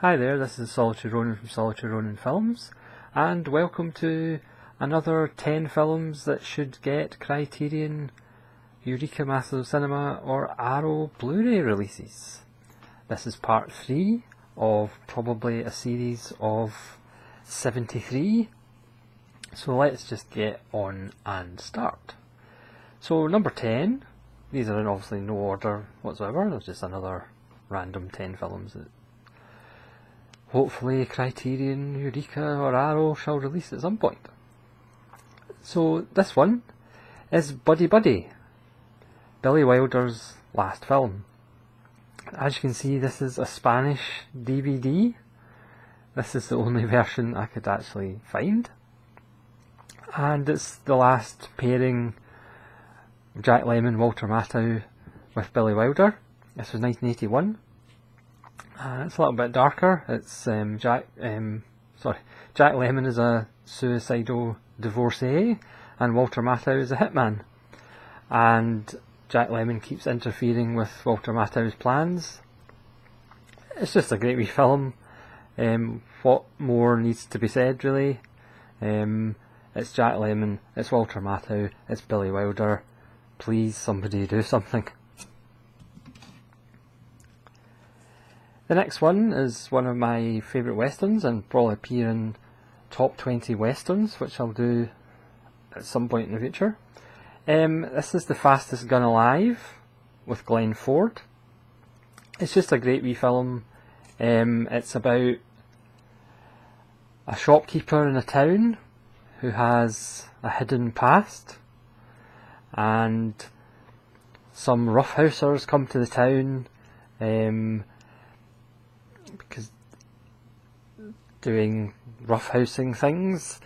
Hi there, this is Solitary Ronin from Solitary Ronin Films, and welcome to another 10 films that should get Criterion Eureka Masters of Cinema or Arrow Blu-ray releases. This is part 3 of probably a series of 73, so let's just get on and start. So number 10, these are in obviously no order whatsoever, there's just another random 10 films that hopefully Criterion, Eureka or Arrow shall release at some point. So this one is Buddy Buddy, Billy Wilder's last film. As you can see, this is a Spanish DVD. This is the only version I could actually find. And it's the last pairing of Jack Lemmon, Walter Matthau with Billy Wilder. This was 1981. It's a little bit darker. It's Jack Lemmon is a suicidal divorcee and Walter Matthau is a hitman. And Jack Lemmon keeps interfering with Walter Matthau's plans. It's just a great wee film. What more needs to be said, really? It's Jack Lemmon, it's Walter Matthau, it's Billy Wilder. Please, somebody do something. The next one is one of my favourite westerns and probably appear in top 20 westerns, which I'll do at some point in the future. This is The Fastest Gun Alive with Glenn Ford. It's just a great wee film. It's about a shopkeeper in a town who has a hidden past, and some roughhousers come to the town because doing roughhousing things,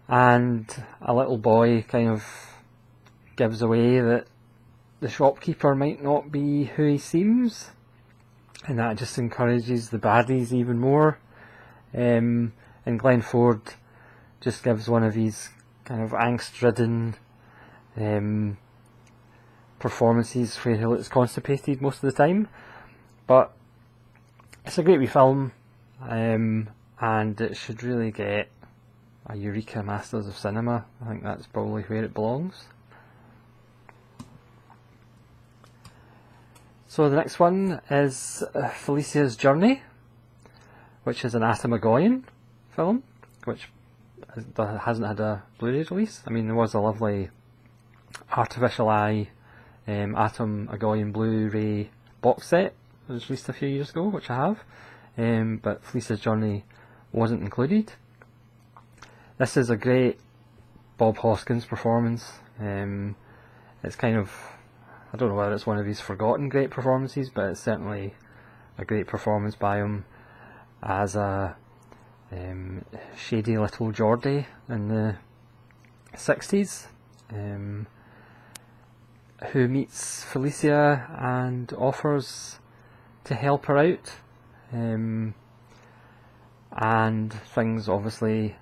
and a little boy kind of gives away that the shopkeeper might not be who he seems, and that just encourages the baddies even more. And Glenn Ford just gives one of these kind of angst-ridden performances where he looks constipated most of the time, but it's a great wee film, and it should really get a Eureka Masters of Cinema. I think that's probably where it belongs. So the next one is Felicia's Journey, which is an Atom Egoyan film, which hasn't had a Blu-ray release. I mean, there was a lovely Artificial Eye Atom Egoyan Blu-ray box set that was released a few years ago, which I have, but Felicia's Journey wasn't included. This is a great Bob Hoskins performance. It's kind of, I don't know whether it's one of his forgotten great performances, but it's certainly a great performance by him as a shady little Geordie in the 60s, who meets Felicia and offers to help her out, and things obviously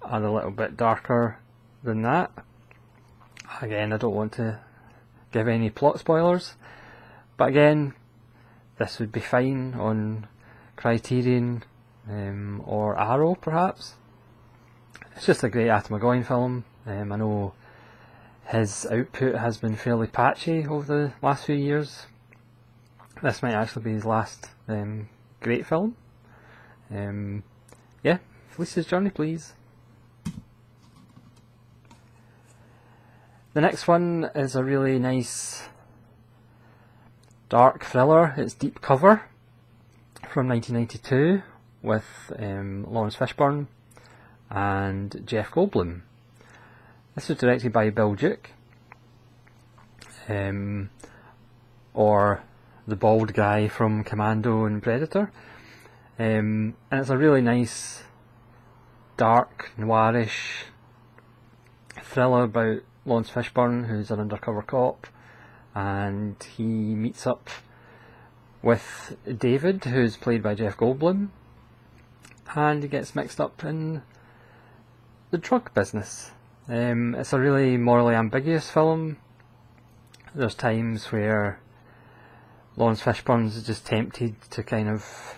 are a little bit darker than that. Again, I don't want to give any plot spoilers, but again, this would be fine on Criterion or Arrow perhaps. It's just a great Atom Egoyan film. I know his output has been fairly patchy over the last few years. This might actually be his last great film. Yeah, Felicia's Journey, please. The next one is a really nice dark thriller. It's Deep Cover from 1992 with Lawrence Fishburne and Jeff Goldblum. This was directed by Bill Duke, or the bald guy from Commando and Predator, and it's a really nice dark noirish thriller about Lawrence Fishburne, who's an undercover cop, and he meets up with David, who's played by Jeff Goldblum, and he gets mixed up in the drug business. It's a really morally ambiguous film. There's times where Lawrence Fishburne's just tempted to kind of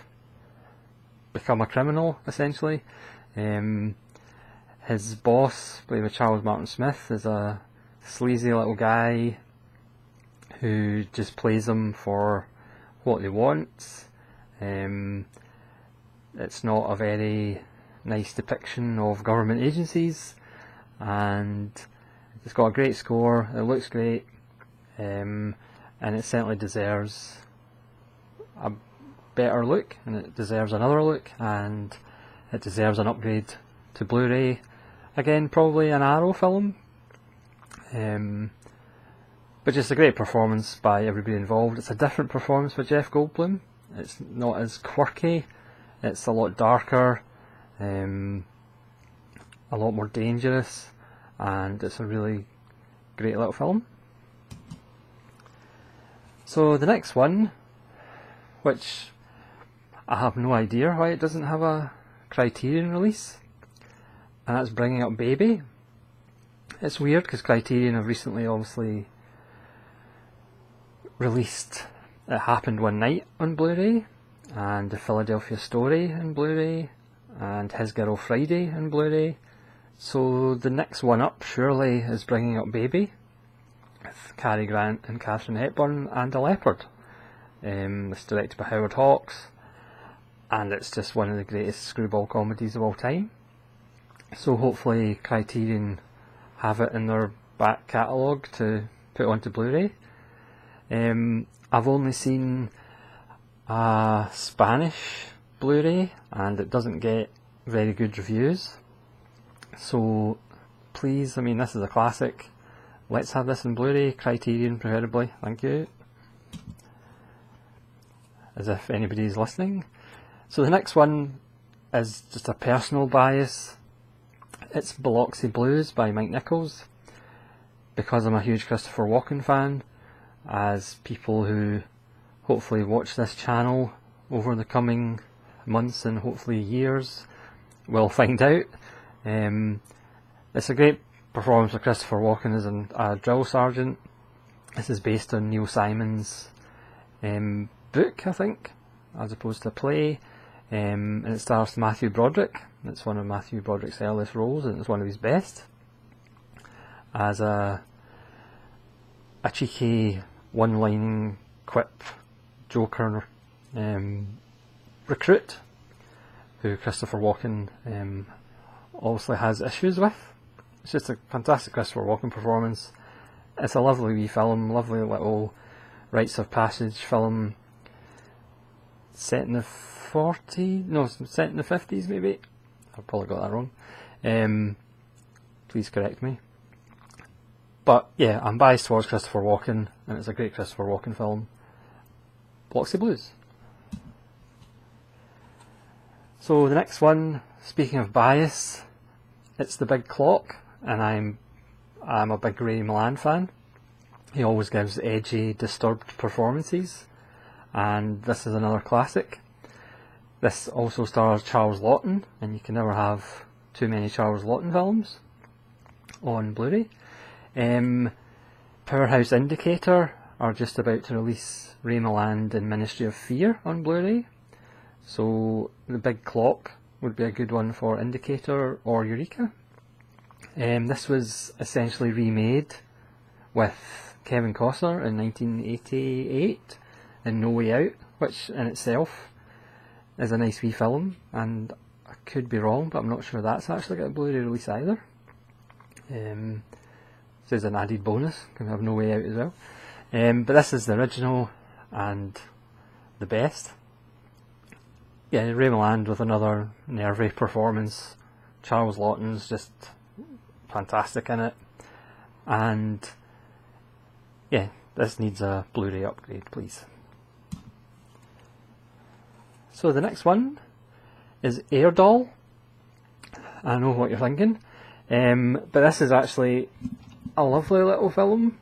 become a criminal, essentially. His boss, played by Charles Martin Smith, is a sleazy little guy who just plays them for what they want. It's not a very nice depiction of government agencies, and it's got a great score, it looks great, and it certainly deserves a better look, and it deserves another look, and it deserves an upgrade to Blu-ray. Again, probably an Arrow film, but just a great performance by everybody involved. It's a different performance by Jeff Goldblum. It's not as quirky, it's a lot darker, a lot more dangerous, and it's a really great little film. So the next one, which I have no idea why it doesn't have a Criterion release, and that's Bringing Up Baby. It's weird because Criterion have recently obviously released It Happened One Night on Blu-ray, and The Philadelphia Story on Blu-ray, and His Girl Friday on Blu-ray. So the next one up surely is Bringing Up Baby, with Cary Grant and Katharine Hepburn and a leopard. It's directed by Howard Hawks, and it's just one of the greatest screwball comedies of all time. So hopefully Criterion have it in their back catalogue to put onto Blu-ray. I've only seen a Spanish Blu-ray, and it doesn't get very good reviews. So please, I mean, this is a classic. Let's have this in Blu-ray, Criterion preferably, thank you. As if anybody's listening. So the next one is just a personal bias. It's Biloxi Blues by Mike Nichols. Because I'm a huge Christopher Walken fan, as people who hopefully watch this channel over the coming months and hopefully years will find out. It's a great performance of Christopher Walken as a drill sergeant. This is based on Neil Simon's book, I think, as opposed to a play, and it stars Matthew Broderick. It's one of Matthew Broderick's earliest roles, and it's one of his best, as a cheeky one-lining quip joker recruit who Christopher Walken obviously has issues with. It's just a fantastic Christopher Walken performance. It's a lovely wee film, lovely little rites of passage film, set in the 40s, no, set in the 50s maybe. I've probably got that wrong. Please correct me. But yeah, I'm biased towards Christopher Walken, and it's a great Christopher Walken film. Biloxi Blues. So the next one, speaking of bias, it's The Big Clock, and I'm a big Ray Milland fan. He always gives edgy, disturbed performances, and this is another classic. This also stars Charles Laughton, and you can never have too many Charles Laughton films on Blu-ray. Powerhouse Indicator are just about to release Ray Milland and Ministry of Fear on Blu-ray, so The Big Clock would be a good one for Indicator or Eureka. This was essentially remade with Kevin Costner in 1988 in No Way Out, which in itself is a nice wee film, and I could be wrong, but I'm not sure that's actually got a Blu-ray release either. This is an added bonus, can have No Way Out as well. But this is the original and the best. Yeah, Ray Milland with another nervy performance. Charles Laughton's just fantastic in it, and yeah, this needs a Blu-ray upgrade, please. So the next one is Air Doll. I know what you're thinking, but this is actually a lovely little film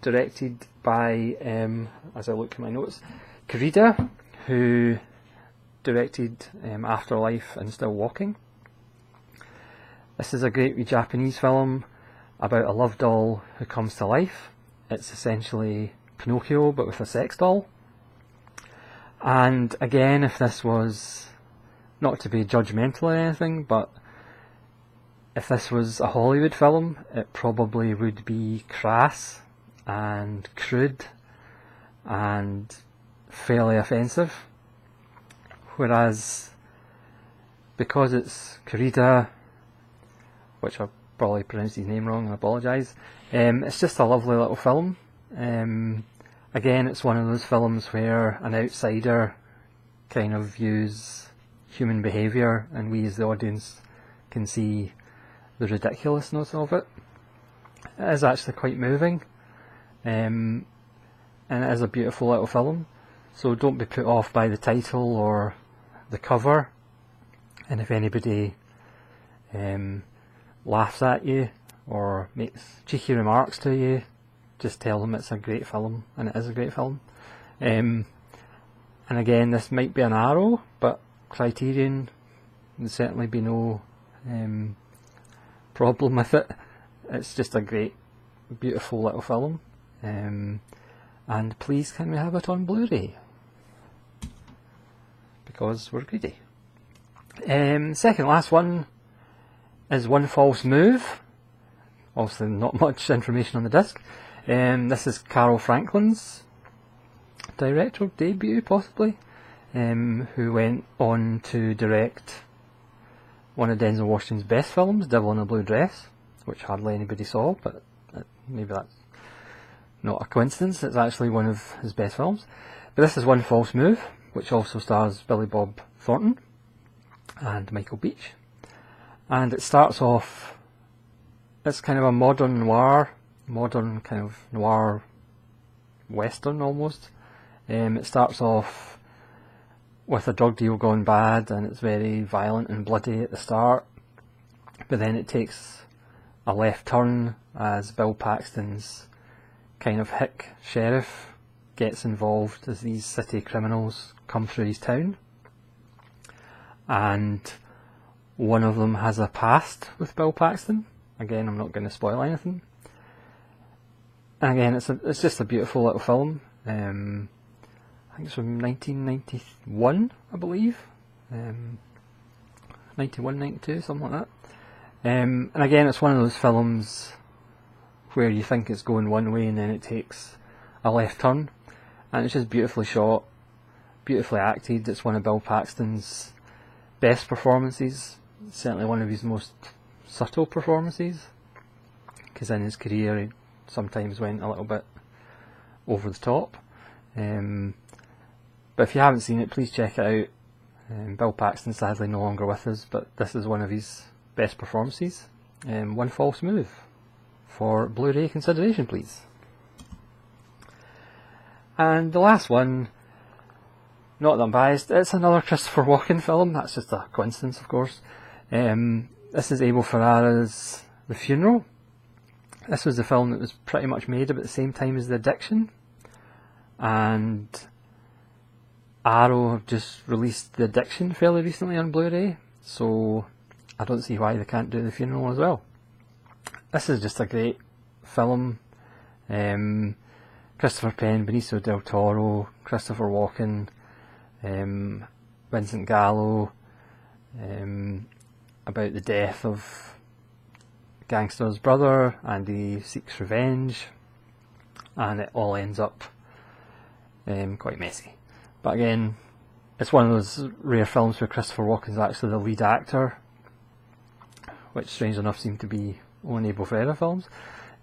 directed by, as I look at my notes, Kurita, who directed Afterlife and Still Walking. This is a great wee Japanese film about a love doll who comes to life. It's essentially Pinocchio but with a sex doll. And again, if this was not to be judgmental or anything, but if this was a Hollywood film, it probably would be crass and crude and fairly offensive. Whereas, because it's Kurita, which I probably pronounced his name wrong and I apologise, it's just a lovely little film. Again, it's one of those films where an outsider kind of views human behaviour and we as the audience can see the ridiculousness of it. It is actually quite moving, and it is a beautiful little film, so don't be put off by the title or the cover, and if anybody laughs at you or makes cheeky remarks to you, just tell them it's a great film, and it is a great film. And again, this might be an arrow, but Criterion, would certainly be no problem with it. It's just a great, beautiful little film, and please can we have it on Blu-ray, because we're greedy. Second last one is One False Move. Obviously not much information on the disc. This is Carol Franklin's directorial debut, possibly, who went on to direct one of Denzel Washington's best films, Devil in a Blue Dress, which hardly anybody saw, but maybe that's not a coincidence, it's actually one of his best films. But this is One False Move, which also stars Billy Bob Thornton and Michael Beach. And it starts off, it's kind of a modern kind of noir western almost. It starts off with a drug deal gone bad, and it's very violent and bloody at the start, but then it takes a left turn as Bill Paxton's kind of hick sheriff gets involved as these city criminals come through his town, and one of them has a past with Bill Paxton. Again, I'm not going to spoil anything. And again, it's just a beautiful little film. I think it's from 1991, I believe. 91, 92, something like that. And again, it's one of those films where you think it's going one way and then it takes a left turn. And it's just beautifully shot, beautifully acted. It's one of Bill Paxton's best performances. Certainly one of his most subtle performances. Because in his career he sometimes went a little bit over the top. But if you haven't seen it, please check it out. Bill Paxton's sadly no longer with us, but this is one of his best performances. One False Move. For Blu-ray consideration, please. And the last one, not that I'm biased, it's another Christopher Walken film. That's just a coincidence, of course. This is Abel Ferrara's The Funeral. This was the film that was pretty much made about the same time as The Addiction. And Arrow have just released The Addiction fairly recently on Blu-ray, so I don't see why they can't do The Funeral as well. This is just a great film. Christopher Penn, Benicio del Toro, Christopher Walken, Vincent Gallo, about the death of a gangster's brother, and he seeks revenge, and it all ends up quite messy. But again, it's one of those rare films where Christopher Walken's actually the lead actor, which strange enough seem to be only Abel Ferrara films.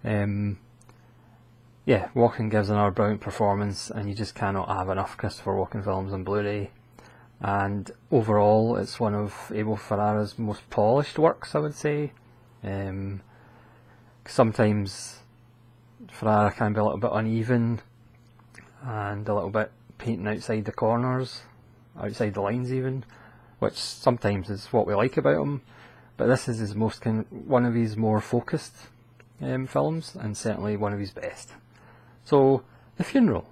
Yeah, Walken gives another brilliant performance, and you just cannot have enough Christopher Walken films on Blu-ray. And overall, it's one of Abel Ferrara's most polished works, I would say. Sometimes Ferrara can be a little bit uneven and a little bit painting outside the corners, outside the lines even, which sometimes is what we like about him. But this is his one of his more focused films, and certainly one of his best. So, The Funeral.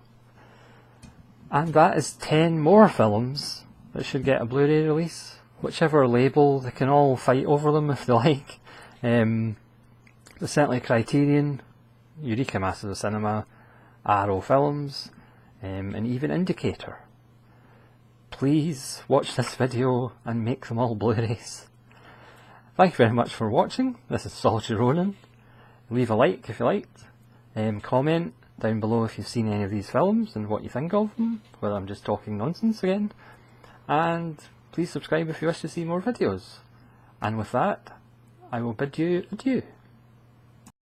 And that is 10 more films that should get a Blu-ray release. Whichever label, they can all fight over them if they like. There's certainly Criterion, Eureka Masters of Cinema, Arrow Films, and even Indicator. please watch this video and make them all Blu-rays. Thank you very much for watching. This is Solitary Ronin. Leave a like if you liked. Comment down below if you've seen any of these films and what you think of them, whether I'm just talking nonsense again. And please subscribe if you wish to see more videos. And with that, I will bid you adieu.